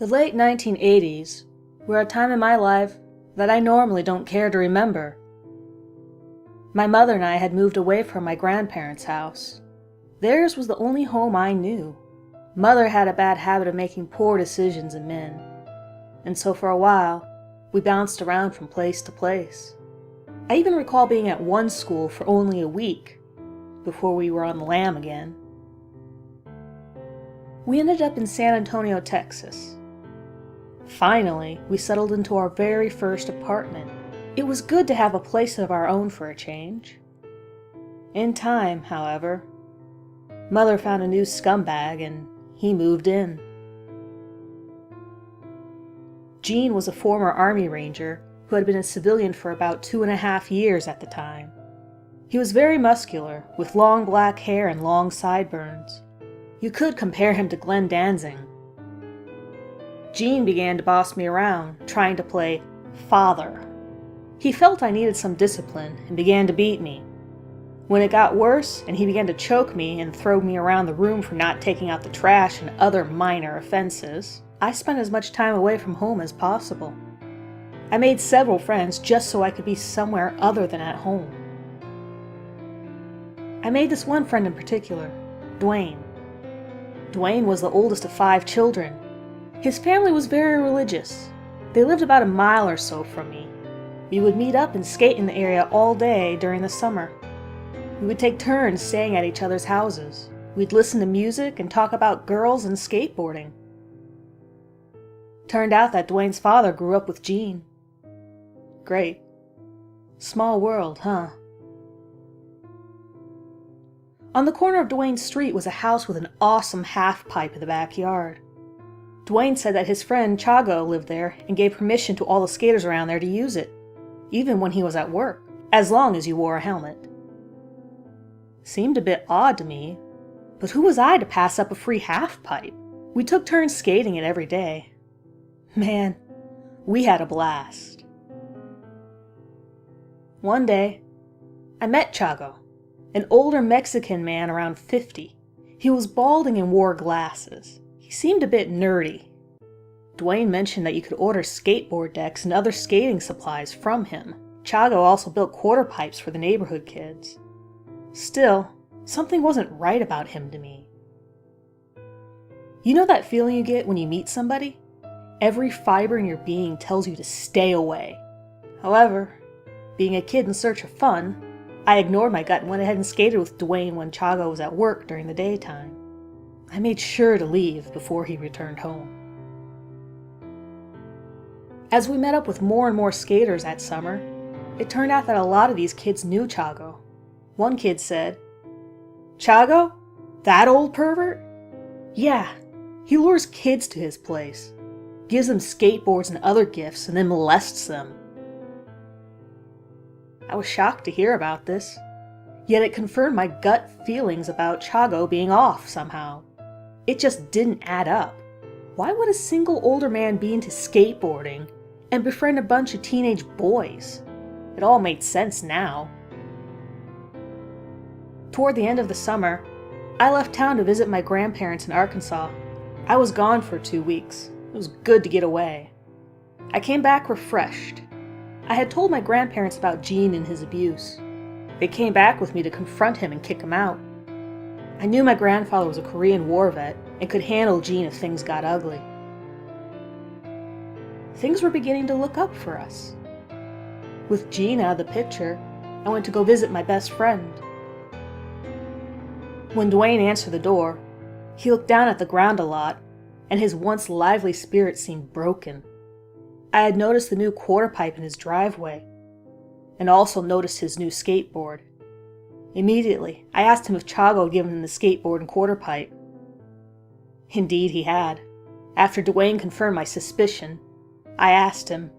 The late 1980s were a time in my life that I normally don't care to remember. My mother and I had moved away from my grandparents' house. Theirs was the only home I knew. Mother had a bad habit of making poor decisions in men, and so for a while, we bounced around from place to place. I even recall being at one school for only a week before we were on the lam again. We ended up in San Antonio, Texas. Finally, we settled into our very first apartment. It was good to have a place of our own for a change. In time, however, Mother found a new scumbag and he moved in. Gene was a former Army Ranger who had been a civilian for about 2.5 years at the time. He was very muscular, with long black hair and long sideburns. You could compare him to Glenn Danzig. Gene began to boss me around, trying to play father. He felt I needed some discipline and began to beat me. When it got worse and he began to choke me and throw me around the room for not taking out the trash and other minor offenses, I spent as much time away from home as possible. I made several friends just so I could be somewhere other than at home. I made this one friend in particular, Dwayne. Dwayne was the oldest of 5 children. His family was very religious. They lived about a mile or so from me. We would meet up and skate in the area all day during the summer. We would take turns staying at each other's houses. We'd listen to music and talk about girls and skateboarding. Turned out that Dwayne's father grew up with Gene. Great. Small world, huh? On the corner of Dwayne's street was a house with an awesome half-pipe in the backyard. Dwayne said that his friend Chago lived there and gave permission to all the skaters around there to use it, even when he was at work, as long as you wore a helmet. Seemed a bit odd to me, but who was I to pass up a free half-pipe? We took turns skating it every day. Man, we had a blast. One day, I met Chago, an older Mexican man around 50. He was balding and wore glasses. He seemed a bit nerdy. Dwayne mentioned that you could order skateboard decks and other skating supplies from him. Chago also built quarter pipes for the neighborhood kids. Still, something wasn't right about him to me. You know that feeling you get when you meet somebody? Every fiber in your being tells you to stay away. However, being a kid in search of fun, I ignored my gut and went ahead and skated with Dwayne when Chago was at work during the daytime. I made sure to leave before he returned home. As we met up with more and more skaters that summer, it turned out that a lot of these kids knew Chago. One kid said, "Chago? That old pervert? Yeah, he lures kids to his place, gives them skateboards and other gifts, and then molests them." I was shocked to hear about this, yet it confirmed my gut feelings about Chago being off somehow. It just didn't add up. Why would a single older man be into skateboarding and befriend a bunch of teenage boys? It all made sense now. Toward the end of the summer, I left town to visit my grandparents in Arkansas. I was gone for 2 weeks. It was good to get away. I came back refreshed. I had told my grandparents about Gene and his abuse. They came back with me to confront him and kick him out. I knew my grandfather was a Korean War vet and could handle Gene if things got ugly. Things were beginning to look up for us. With Gene out of the picture, I went to go visit my best friend. When Dwayne answered the door, he looked down at the ground a lot, and his once lively spirit seemed broken. I had noticed the new quarter pipe in his driveway, and also noticed his new skateboard. Immediately, I asked him if Chago had given him the skateboard and quarter pipe. Indeed, he had. After Dwayne confirmed my suspicion, I asked him,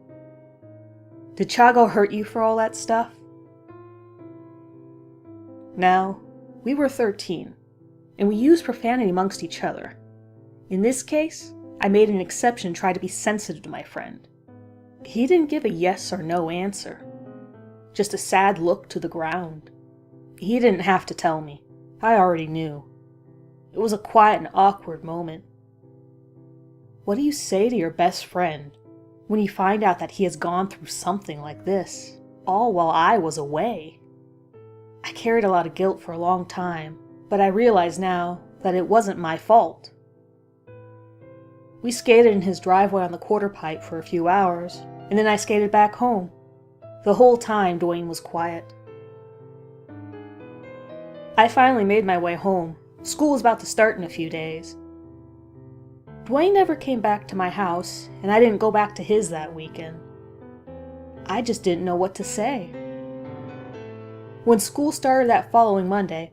"Did Chago hurt you for all that stuff?" Now, we were 13, and we used profanity amongst each other. In this case, I made an exception and tried to be sensitive to my friend. He didn't give a yes or no answer, just a sad look to the ground. He didn't have to tell me. I already knew. It was a quiet and awkward moment. What do you say to your best friend when you find out that he has gone through something like this, all while I was away? I carried a lot of guilt for a long time, but I realize now that it wasn't my fault. We skated in his driveway on the quarter pipe for a few hours, and then I skated back home. The whole time, Dwayne was quiet. I finally made my way home. School was about to start in a few days. Dwayne never came back to my house, and I didn't go back to his that weekend. I just didn't know what to say. When school started that following Monday,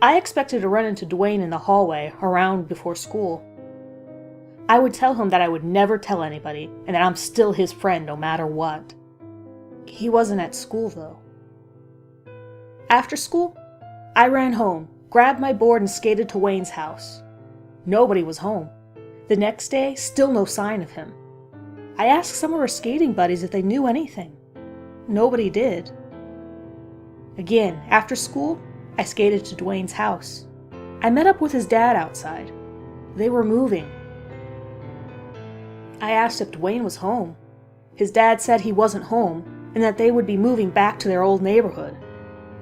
I expected to run into Dwayne in the hallway around before school. I would tell him that I would never tell anybody, and that I'm still his friend no matter what. He wasn't at school, though. After school, I ran home, grabbed my board, and skated to Wayne's house. Nobody was home. The next day, still no sign of him. I asked some of our skating buddies if they knew anything. Nobody did. Again, after school, I skated to Dwayne's house. I met up with his dad outside. They were moving. I asked if Dwayne was home. His dad said he wasn't home and that they would be moving back to their old neighborhood.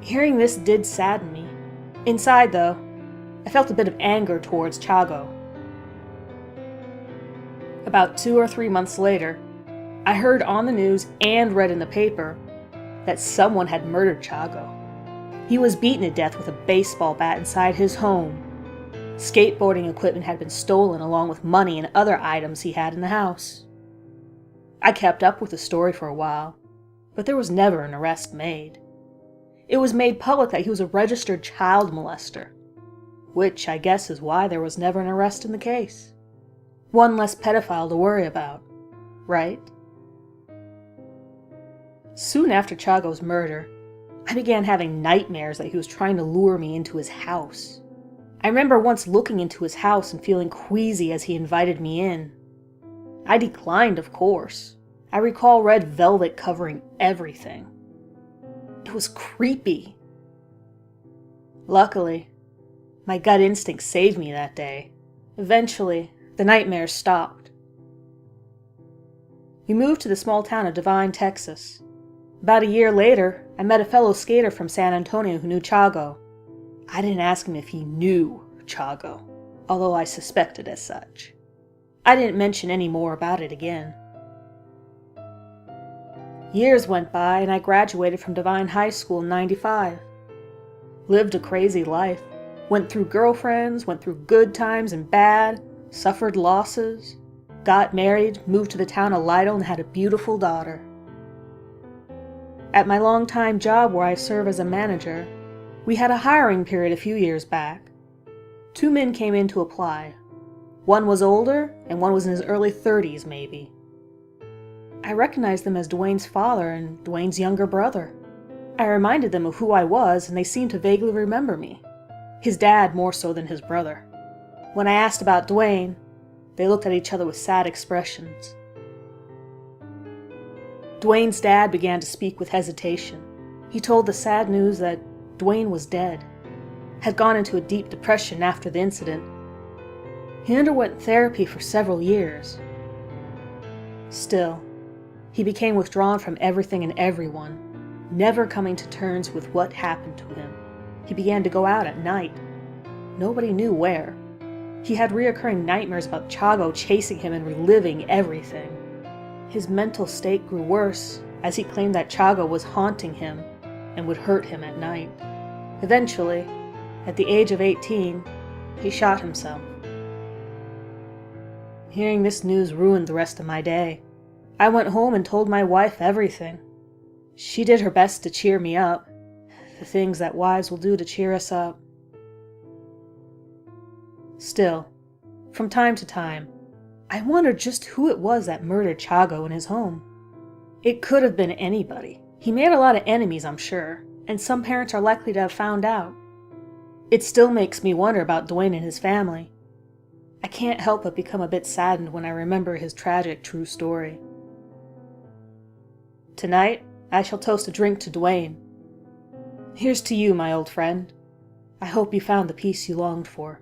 Hearing this did sadden me. Inside, though, I felt a bit of anger towards Chago. About 2 or 3 months later, I heard on the news and read in the paper that someone had murdered Chago. He was beaten to death with a baseball bat inside his home. Skateboarding equipment had been stolen along with money and other items he had in the house. I kept up with the story for a while, but there was never an arrest made. It was made public that he was a registered child molester, which I guess is why there was never an arrest in the case. One less pedophile to worry about, right? Soon after Chago's murder, I began having nightmares that he was trying to lure me into his house. I remember once looking into his house and feeling queasy as he invited me in. I declined, of course. I recall red velvet covering everything. It was creepy. Luckily, my gut instinct saved me that day. Eventually, the nightmares stopped. We moved to the small town of Devine, Texas. About a year later, I met a fellow skater from San Antonio who knew Chago. I didn't ask him if he knew Chago, although I suspected as such. I didn't mention any more about it again. Years went by and I graduated from Devine High School in '95. Lived a crazy life. Went through girlfriends, went through good times and bad, suffered losses, got married, moved to the town of Lytle, and had a beautiful daughter. At my longtime job where I serve as a manager, we had a hiring period a few years back. 2 men came in to apply. One was older, and one was in his early 30s, maybe. I recognized them as Dwayne's father and Dwayne's younger brother. I reminded them of who I was, and they seemed to vaguely remember me. His dad more so than his brother. When I asked about Dwayne, they looked at each other with sad expressions. Dwayne's dad began to speak with hesitation. He told the sad news that Dwayne was dead, had gone into a deep depression after the incident. He underwent therapy for several years. Still, he became withdrawn from everything and everyone, never coming to terms with what happened to him. He began to go out at night. Nobody knew where. He had reoccurring nightmares about Chago chasing him and reliving everything. His mental state grew worse as he claimed that Chago was haunting him and would hurt him at night. Eventually, at the age of 18, he shot himself. Hearing this news ruined the rest of my day. I went home and told my wife everything. She did her best to cheer me up, the things that wives will do to cheer us up. Still, from time to time, I wondered just who it was that murdered Chago in his home. It could have been anybody. He made a lot of enemies, I'm sure, and some parents are likely to have found out. It still makes me wonder about Dwayne and his family. I can't help but become a bit saddened when I remember his tragic true story. Tonight, I shall toast a drink to Dwayne. Here's to you, my old friend. I hope you found the peace you longed for.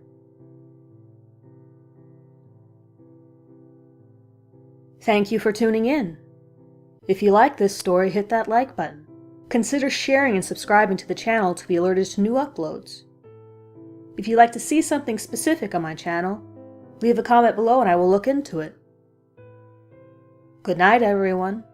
Thank you for tuning in. If you like this story, hit that like button. Consider sharing and subscribing to the channel to be alerted to new uploads. If you'd like to see something specific on my channel, leave a comment below and I will look into it. Good night, everyone.